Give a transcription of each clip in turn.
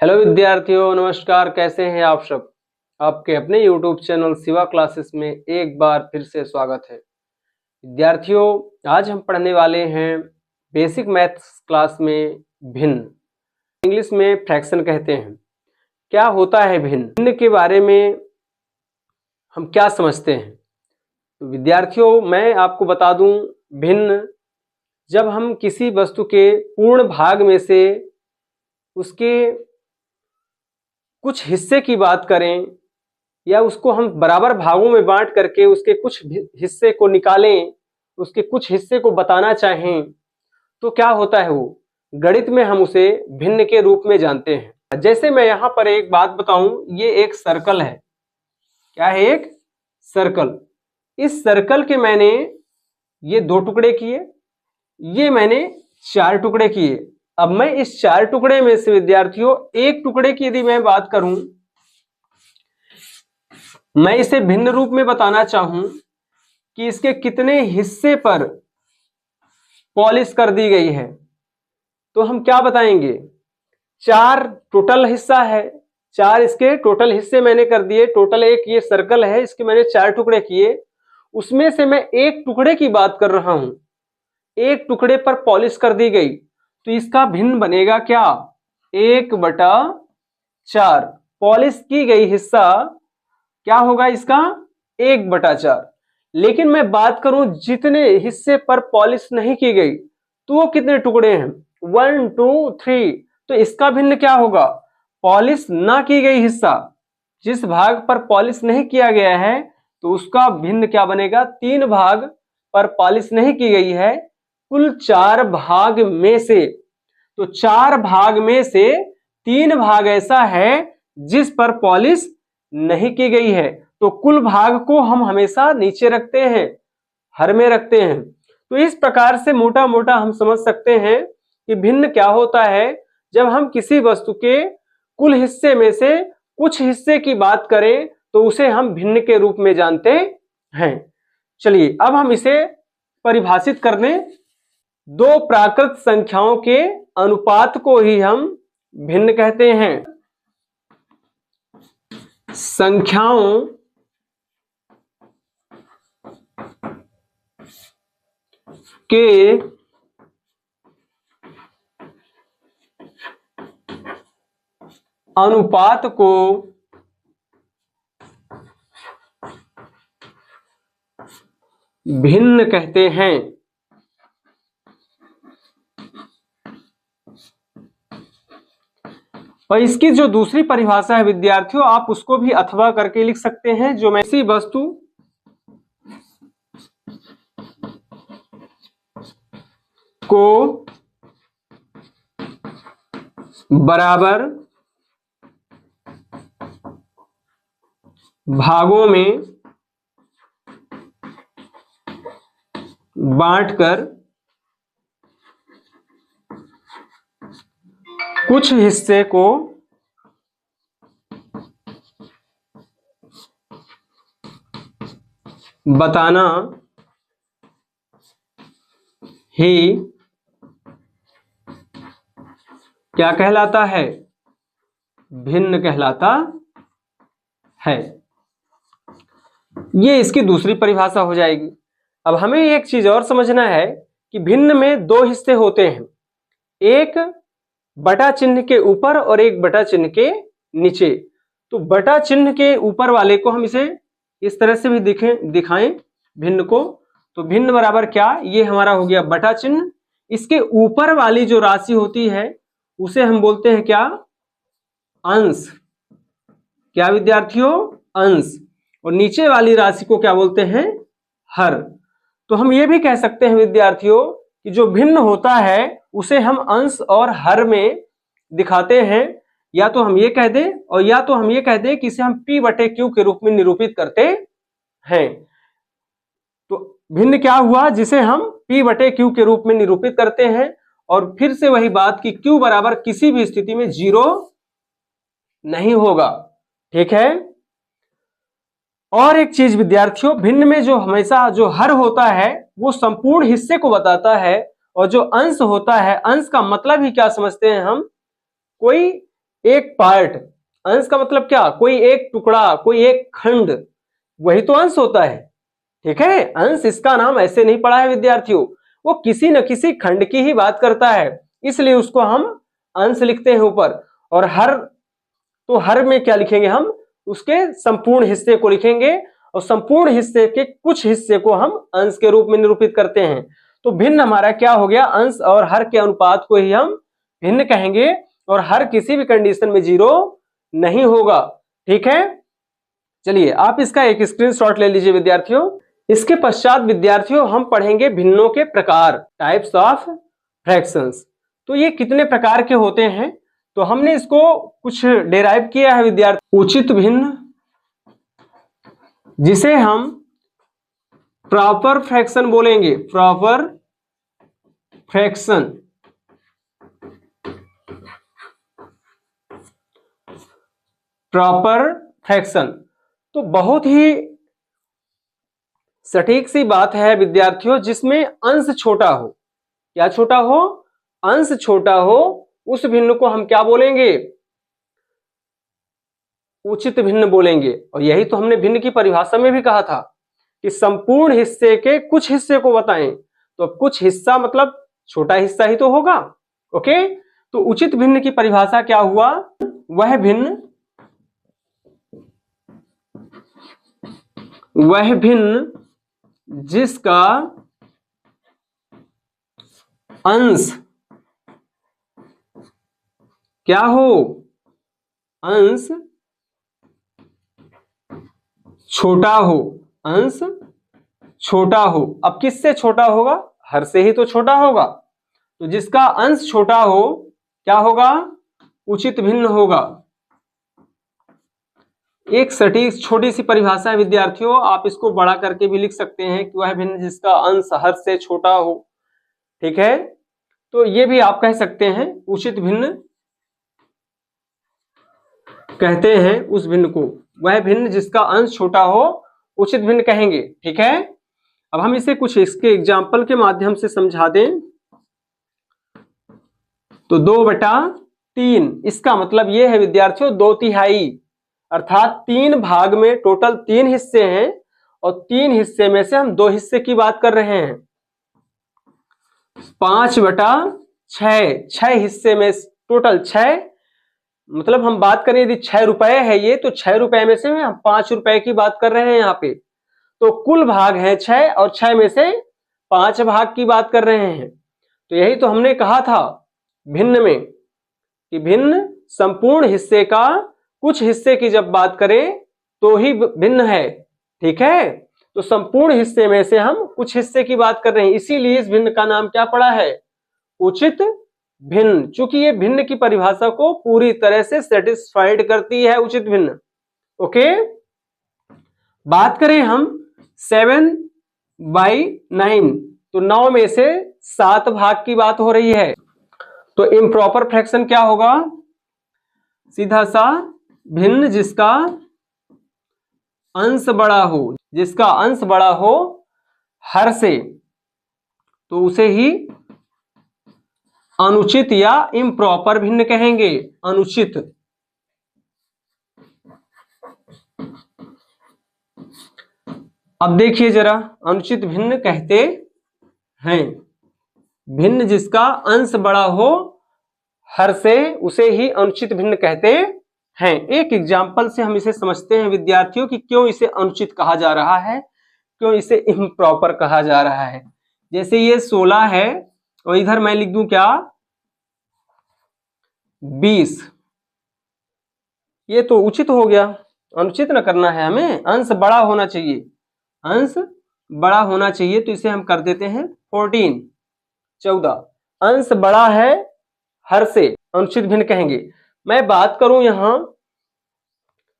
Hello विद्यार्थियों, नमस्कार। कैसे हैं आप सब। आपके अपने YouTube चैनल शिवा क्लासेस में एक बार फिर से स्वागत है। विद्यार्थियों, आज हम पढ़ने वाले हैं बेसिक मैथ्स क्लास में भिन्न, इंग्लिश में फ्रैक्शन कहते हैं। क्या होता है भिन्न? भिन्न के बारे में हम क्या समझते हैं? तो विद्यार्थियों, मैं आपको बता दूं, भिन्न जब हम किसी वस्तु के पूर्ण भाग में से उसके कुछ हिस्से की बात करें या उसको हम बराबर भागों में बांट करके उसके कुछ हिस्से को निकालें, उसके कुछ हिस्से को बताना चाहें, तो क्या होता है वो गणित में हम उसे भिन्न के रूप में जानते हैं। जैसे मैं यहाँ पर एक बात बताऊं, ये एक सर्कल है। क्या है? एक सर्कल। इस सर्कल के मैंने ये 2 टुकड़े किए, ये मैंने 4 टुकड़े किए। अब मैं इस 4 टुकड़े में से विद्यार्थियों एक टुकड़े की यदि मैं बात करूं, मैं इसे भिन्न रूप में बताना चाहूं कि इसके कितने हिस्से पर पॉलिश कर दी गई है, तो हम क्या बताएंगे? 4 टोटल हिस्सा है, 4 इसके टोटल हिस्से मैंने कर दिए। टोटल एक ये सर्कल है, इसके मैंने 4 टुकड़े किए, उसमें से मैं एक टुकड़े की बात कर रहा हूं। एक टुकड़े पर पॉलिश कर दी गई, तो इसका भिन्न बनेगा क्या? 1/4। पॉलिश की गई हिस्सा क्या होगा इसका? 1/4। लेकिन मैं बात करूं जितने हिस्से पर पॉलिश नहीं की गई, तो वो कितने टुकड़े हैं? 1 2 3। तो इसका भिन्न क्या होगा? पॉलिश ना की गई हिस्सा, जिस भाग पर पॉलिश नहीं किया गया है, तो उसका भिन्न क्या बनेगा? 3 भाग पर पॉलिश नहीं की गई है, कुल 4 भाग में से। तो 4 भाग में से 3 भाग ऐसा है जिस पर पॉलिश नहीं की गई है, तो कुल भाग को हम हमेशा नीचे रखते हैं, हर में रखते हैं। तो इस प्रकार से मोटा मोटा हम समझ सकते हैं कि भिन्न क्या होता है। जब हम किसी वस्तु के कुल हिस्से में से कुछ हिस्से की बात करें, तो उसे हम भिन्न के रूप में जानते हैं। चलिए अब हम इसे परिभाषित कर दें। 2 प्राकृत संख्याओं के अनुपात को ही हम भिन्न कहते हैं। संख्याओं के अनुपात को भिन्न कहते हैं। और इसकी जो दूसरी परिभाषा है विद्यार्थियों, आप उसको भी अथवा करके लिख सकते हैं। जो मैं किसी वस्तु को बराबर भागों में बांटकर कुछ हिस्से को बताना ही क्या कहलाता है? भिन्न कहलाता है। ये इसकी दूसरी परिभाषा हो जाएगी। अब हमें एक चीज और समझना है कि भिन्न में 2 हिस्से होते हैं, एक बटा चिन्ह के ऊपर और एक बटा चिन्ह के नीचे। तो बटा चिन्ह के ऊपर वाले को हम इसे इस तरह से भी दिखाएं भिन्न को, तो भिन्न बराबर क्या? ये हमारा हो गया बटा चिन्ह। इसके ऊपर वाली जो राशि होती है उसे हम बोलते हैं क्या? अंश। क्या विद्यार्थियों? अंश। और नीचे वाली राशि को क्या बोलते हैं? हर। तो हम ये भी कह सकते हैं विद्यार्थियों कि जो भिन्न होता है उसे हम अंश और हर में दिखाते हैं। या तो हम ये कह दें और या तो हम ये कह दें कि इसे हम P/Q के रूप में निरूपित करते हैं। तो भिन्न क्या हुआ? जिसे हम P/Q के रूप में निरूपित करते हैं। और फिर से वही बात कि Q बराबर किसी भी स्थिति में 0 नहीं होगा। ठीक है। और एक चीज विद्यार्थियों, भिन्न में जो हमेशा जो हर होता है वो संपूर्ण हिस्से को बताता है, और जो अंश होता है, अंश का मतलब ही क्या समझते हैं हम? कोई एक पार्ट, अंश का मतलब क्या, कोई एक टुकड़ा, कोई एक खंड, वही तो अंश होता है। ठीक है, अंश इसका नाम ऐसे नहीं पड़ा है विद्यार्थियों, वो किसी न किसी खंड की ही बात करता है, इसलिए उसको हम अंश लिखते हैं ऊपर। और हर, तो हर में क्या लिखेंगे हम, उसके संपूर्ण हिस्से को लिखेंगे, और संपूर्ण हिस्से के कुछ हिस्से को हम अंश के रूप में निरूपित करते हैं। तो भिन्न हमारा क्या हो गया, अंश और हर के अनुपात को ही हम भिन्न कहेंगे, और हर किसी भी कंडीशन में 0 नहीं होगा। ठीक है, चलिए आप इसका एक स्क्रीनशॉट ले लीजिए विद्यार्थियों। इसके पश्चात विद्यार्थियों हम पढ़ेंगे भिन्नों के प्रकार, टाइप्स ऑफ फ्रैक्शंस। तो ये कितने प्रकार के होते हैं, तो हमने इसको कुछ डेराइव किया है विद्यार्थी। उचित भिन्न, जिसे हम प्रॉपर फ्रैक्शन बोलेंगे, प्रॉपर फ्रैक्शन, प्रॉपर फ्रैक्शन। तो बहुत ही सटीक सी बात है विद्यार्थियों, जिसमें अंश छोटा हो। क्या छोटा हो, अंश छोटा हो, उस भिन्न को हम क्या बोलेंगे, उचित भिन्न बोलेंगे। और यही तो हमने भिन्न की परिभाषा में भी कहा था कि संपूर्ण हिस्से के कुछ हिस्से को बताएं। तो कुछ हिस्सा मतलब छोटा हिस्सा ही तो होगा। ओके, तो उचित भिन्न की परिभाषा क्या हुआ, वह भिन्न जिसका अंश क्या हो, अंश छोटा हो, अंश छोटा हो। अब किससे छोटा होगा, हर से ही तो छोटा होगा। तो जिसका अंश छोटा हो क्या होगा, उचित भिन्न होगा। एक सटीक छोटी सी परिभाषा है विद्यार्थियों, आप इसको बड़ा करके भी लिख सकते हैं कि वह भिन्न जिसका अंश हर से छोटा हो। ठीक है, तो ये भी आप कह सकते हैं, उचित भिन्न कहते हैं उस भिन्न को, वह भिन्न जिसका अंश छोटा हो उचित भिन्न कहेंगे। ठीक है, अब हम इसे कुछ इसके एग्जाम्पल के माध्यम से समझा दें। तो 2/3, इसका मतलब यह है विद्यार्थियों 2/3, अर्थात 3 भाग में टोटल 3 हिस्से हैं, और 3 हिस्से में से हम 2 हिस्से की बात कर रहे हैं। 5/6, 6 हिस्से में टोटल 6, मतलब हम बात करें यदि 6 रुपए है ये, तो 6 रुपए में से हम 5 रुपए की बात कर रहे हैं यहाँ पे। तो कुल भाग है 6, और 6 में से 5 भाग की बात कर रहे हैं। तो यही तो हमने कहा था भिन्न में, कि भिन्न संपूर्ण हिस्से का कुछ हिस्से की जब बात करें तो ही भिन्न है। ठीक है, तो संपूर्ण हिस्से में से हम कुछ हिस्से की बात कर रहे हैं, इसीलिए इस भिन्न का नाम क्या पड़ा है, उचित भिन्न। चूंकि ये भिन्न की परिभाषा को पूरी तरह से सेटिस्फाइड करती है, उचित भिन्न। ओके, बात करें हम 7/9, तो 9 में से 7 भाग की बात हो रही है। तो इम्प्रॉपर फ्रैक्शन क्या होगा, सीधा सा भिन्न जिसका अंश बड़ा हो, जिसका अंश बड़ा हो हर से, तो उसे ही अनुचित या इम्प्रॉपर भिन्न कहेंगे, अनुचित। अब देखिए जरा, अनुचित भिन्न कहते हैं भिन्न जिसका अंश बड़ा हो हर से, उसे ही अनुचित भिन्न कहते हैं। एक एग्जाम्पल से हम इसे समझते हैं विद्यार्थियों कि क्यों इसे अनुचित कहा जा रहा है, क्यों इसे इम्प्रॉपर कहा जा रहा है। जैसे ये 16 है, और इधर मैं लिख दूं क्या, 20, ये तो उचित हो गया, अनुचित न करना है हमें, अंश बड़ा होना चाहिए, अंश बड़ा होना चाहिए। तो इसे हम कर देते हैं 14, 14, अंश बड़ा है हर से, अनुचित भिन्न कहेंगे। मैं बात करूं यहां,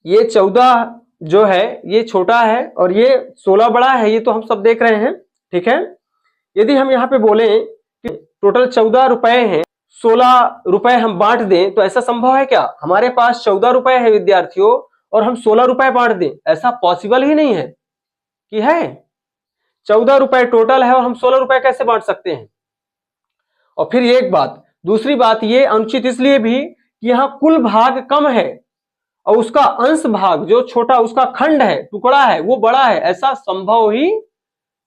ये 14 जो है ये छोटा है, और ये 16 बड़ा है, ये तो हम सब देख रहे हैं। ठीक है, यदि हम यहाँ पे बोले कि टोटल 14 रुपए हैं, 16 रुपए हम बांट दें, तो ऐसा संभव है क्या, हमारे पास 14 रुपए है विद्यार्थियों, और हम 16 रुपए बांट दें, ऐसा पॉसिबल ही नहीं है कि है। 14 रुपए टोटल है और हम 16 रुपए कैसे बांट सकते हैं। और फिर एक बात, दूसरी बात, ये अनुचित इसलिए भी कि यहाँ कुल भाग कम है और उसका अंश भाग जो छोटा उसका खंड है, टुकड़ा है, वो बड़ा है, ऐसा संभव ही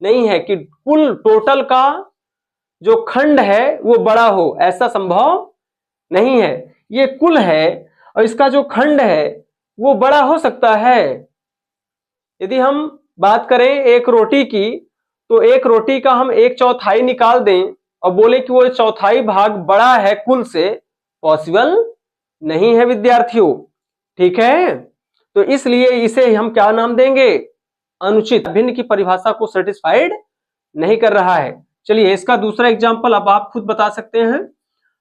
नहीं है कि कुल टोटल का जो खंड है वो बड़ा हो, ऐसा संभव नहीं है। ये कुल है और इसका जो खंड है वो बड़ा हो सकता है। यदि हम बात करें एक रोटी की, तो एक रोटी का हम 1/4 निकाल दें और बोले कि वो चौथाई भाग बड़ा है कुल से, पॉसिबल नहीं है विद्यार्थियों। ठीक है, तो इसलिए इसे हम क्या नाम देंगे, अनुचित। भिन्न की परिभाषा को सेटिस्फाइड नहीं कर रहा है। चलिए इसका दूसरा एग्जांपल अब आप खुद बता सकते हैं।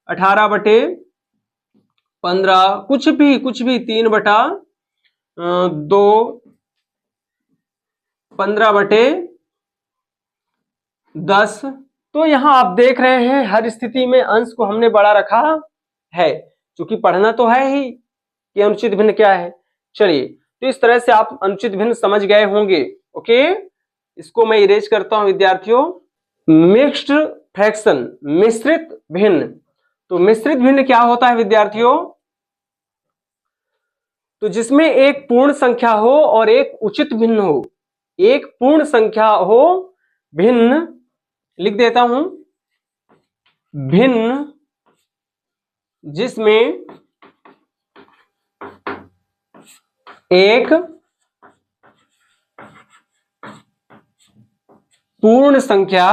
18/15 कुछ भी 3/2, 15/10। तो यहां आप देख रहे हैं हर स्थिति में अंश को हमने बड़ा रखा है, क्योंकि पढ़ना तो है ही कि अनुचित भिन्न क्या है। चलिए, तो इस तरह से आप अनुचित भिन्न समझ गए होंगे। ओके, इसको मैं इरेज करता हूं विद्यार्थियों। मिक्स्ड फ्रैक्शन, मिश्रित भिन्न। तो मिश्रित भिन्न क्या होता है विद्यार्थियों, तो जिसमें एक पूर्ण संख्या हो और एक उचित भिन्न हो। एक पूर्ण संख्या हो, भिन्न लिख देता हूं, भिन्न जिसमें एक पूर्ण संख्या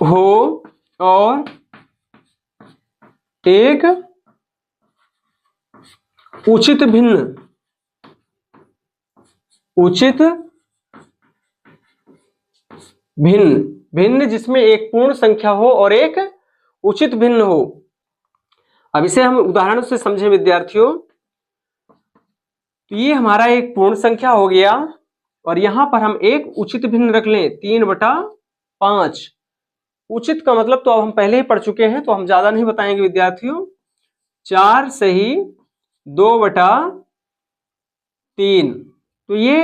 हो और एक उचित भिन्न, उचित भिन्न, भिन्न जिसमें एक पूर्ण संख्या हो और एक उचित भिन्न हो। अब इसे हम उदाहरण से समझें विद्यार्थियों। तो ये हमारा एक पूर्ण संख्या हो गया और यहां पर हम एक उचित भिन्न रख लें, 3/5। उचित का मतलब तो अब हम पहले ही पढ़ चुके हैं, तो हम ज्यादा नहीं बताएंगे विद्यार्थियों। 4 सही 2/3। तो ये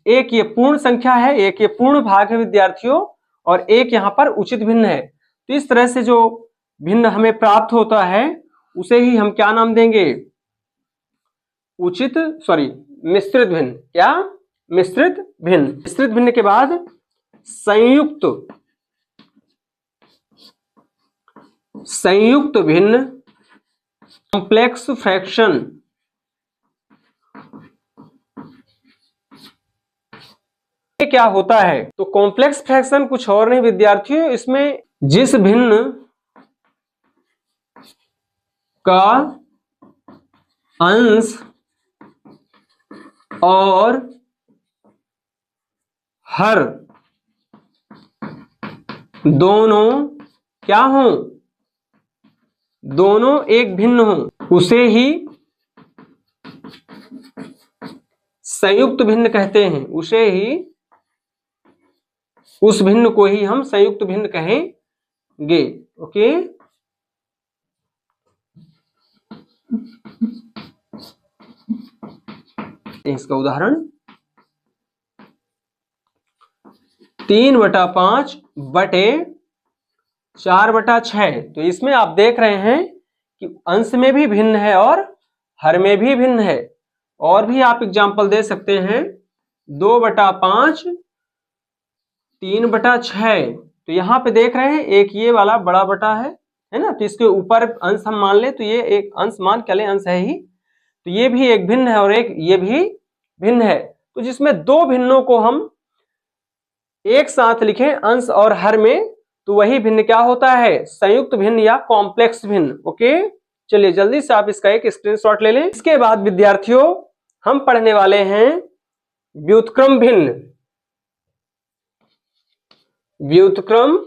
एक ये पूर्ण संख्या है, एक ये पूर्ण भाग है विद्यार्थियों, और एक यहाँ पर उचित भिन्न है। तो इस तरह से जो भिन्न हमें प्राप्त होता है उसे ही हम क्या नाम देंगे, मिश्रित भिन्न। क्या, मिश्रित भिन्न। मिश्रित भिन्न के बाद संयुक्त भिन्न, कॉम्प्लेक्स फ्रैक्शन। ये क्या होता है, तो कॉम्प्लेक्स फ्रैक्शन कुछ और नहीं विद्यार्थियों, इसमें जिस भिन्न का अंश और हर दोनों क्या हो, दोनों एक भिन्न हो, उसे ही संयुक्त भिन्न कहते हैं। उस भिन्न को ही हम संयुक्त भिन्न कहेंगे। ओके, इसका उदाहरण 3/5/4/6। तो इसमें आप देख रहे हैं कि अंश में भी भिन्न है और हर में भी भिन्न है। और भी आप एग्जाम्पल दे सकते हैं, 2/5 3/6। तो यहां पे देख रहे हैं एक ये वाला बड़ा बटा है ना, तो इसके ऊपर अंश हम मान ले, तो ये एक अंश मान के ले, अंश है ही, तो ये भी एक भिन्न है और एक ये भी भिन्न है। तो जिसमें दो भिन्नों को हम एक साथ लिखें अंश और हर में, तो वही भिन्न क्या होता है, संयुक्त भिन्न या कॉम्प्लेक्स भिन्न। ओके, चलिए जल्दी से आप इसका एक स्क्रीनशॉट ले लें। इसके बाद विद्यार्थियों हम पढ़ने वाले हैं व्युत्क्रम भिन्न। व्युत्क्रम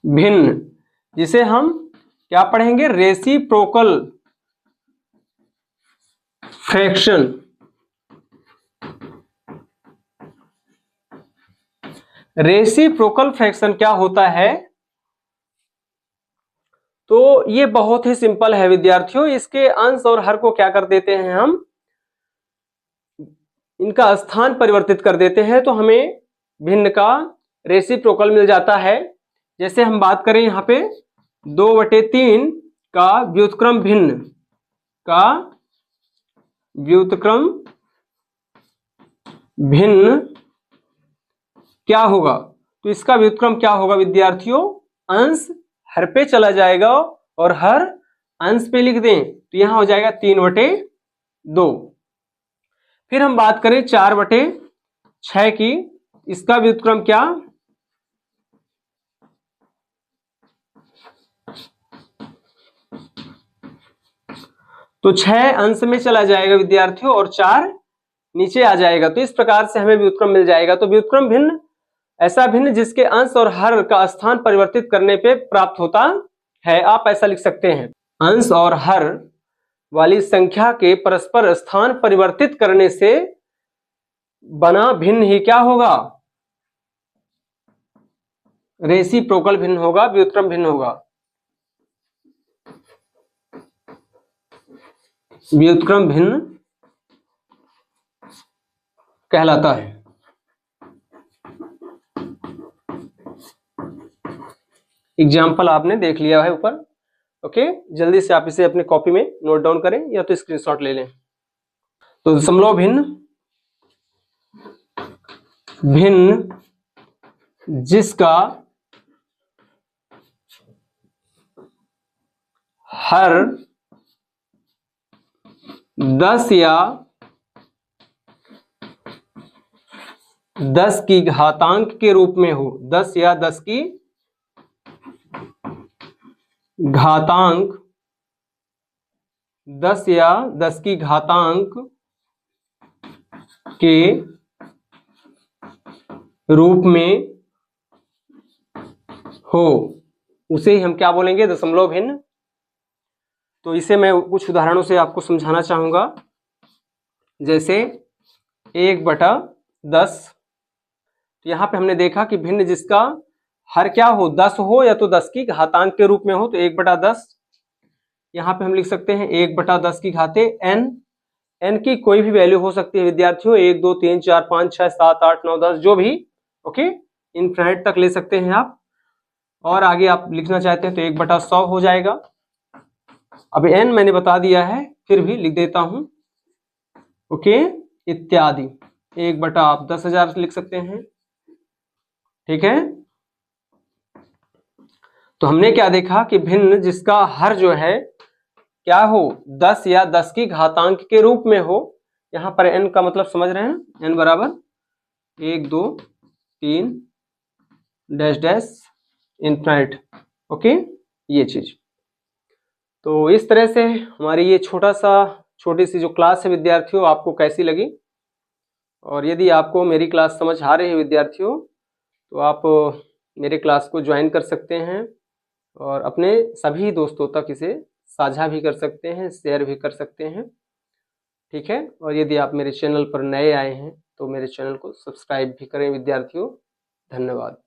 भिन्न, जिसे हम क्या पढ़ेंगे, रेसिप्रोकल फ्रैक्शन। रेसिप्रोकल फ्रैक्शन क्या होता है, तो ये बहुत ही सिंपल है विद्यार्थियों। इसके अंश और हर को क्या कर देते हैं हम, इनका स्थान परिवर्तित कर देते हैं तो हमें भिन्न का रेसिप्रोकल मिल जाता है। जैसे हम बात करें यहाँ पे 2/3 का व्युत्क्रम भिन्न का व्युत्क्रम भिन्न क्या होगा, तो इसका व्युत्क्रम क्या होगा विद्यार्थियों, अंश हर पे चला जाएगा और हर अंश पे लिख दें तो यहां हो जाएगा 3/2। फिर हम बात करें 4/6 की, इसका व्युत्क्रम क्या, तो 6 अंश में चला जाएगा विद्यार्थियों और 4 नीचे आ जाएगा। तो इस प्रकार से हमें व्युत्क्रम मिल जाएगा। तो व्युत्क्रम भिन्न ऐसा भिन्न जिसके अंश और हर का स्थान परिवर्तित करने पे प्राप्त होता है। आप ऐसा लिख सकते हैं, अंश और हर वाली संख्या के परस्पर स्थान परिवर्तित करने से बना भिन्न ही क्या होगा, रेसिप्रोकल भिन्न होगा, व्युत्क्रम भिन्न होगा, व्युत्क्रम भिन्न कहलाता है। एग्जाम्पल आपने देख लिया है ऊपर। ओके, जल्दी से आप इसे अपने कॉपी में नोट डाउन करें या तो स्क्रीनशॉट ले लें। तो दशमलव भिन्न जिसका हर 10 या 10 की घातांक के रूप में हो, 10 या 10 की घातांक, 10 या 10 की घातांक के रूप में हो, उसे ही हम क्या बोलेंगे, दशमलव भिन्न। तो इसे मैं कुछ उदाहरणों से आपको समझाना चाहूंगा। जैसे 1/10, तो यहां पे हमने देखा कि भिन्न जिसका हर क्या हो, 10 हो या तो 10 की घातांक के रूप में हो, तो 1/10। यहां पे हम लिख सकते हैं 1/10 की घाते n की कोई भी वैल्यू हो सकती है विद्यार्थियों, 1 2 3 4 5 6 7 8 9 10 जो भी, ओके, इनफिनिट तक ले सकते हैं आप। और आगे आप लिखना चाहते हैं तो 1/100 हो जाएगा। अब n मैंने बता दिया है, फिर भी लिख देता हूं, ओके, इत्यादि। 1/10,000 लिख सकते हैं, ठीक है। तो हमने क्या देखा कि भिन्न जिसका हर जो है क्या हो, 10 या 10 की घातांक के रूप में हो। यहां पर n का मतलब समझ रहे हैं, n बराबर 1 2 3 डैश डैश इनफिनिट, ओके, ये चीज। तो इस तरह से हमारी ये छोटी सी जो क्लास है विद्यार्थियों, आपको कैसी लगी। और यदि आपको मेरी क्लास समझ आ रही है विद्यार्थियों, तो आप मेरे क्लास को ज्वाइन कर सकते हैं और अपने सभी दोस्तों तक इसे साझा भी कर सकते हैं, शेयर भी कर सकते हैं, ठीक है। और यदि आप मेरे चैनल पर नए आए हैं तो मेरे चैनल को सब्सक्राइब भी करें विद्यार्थियों। धन्यवाद।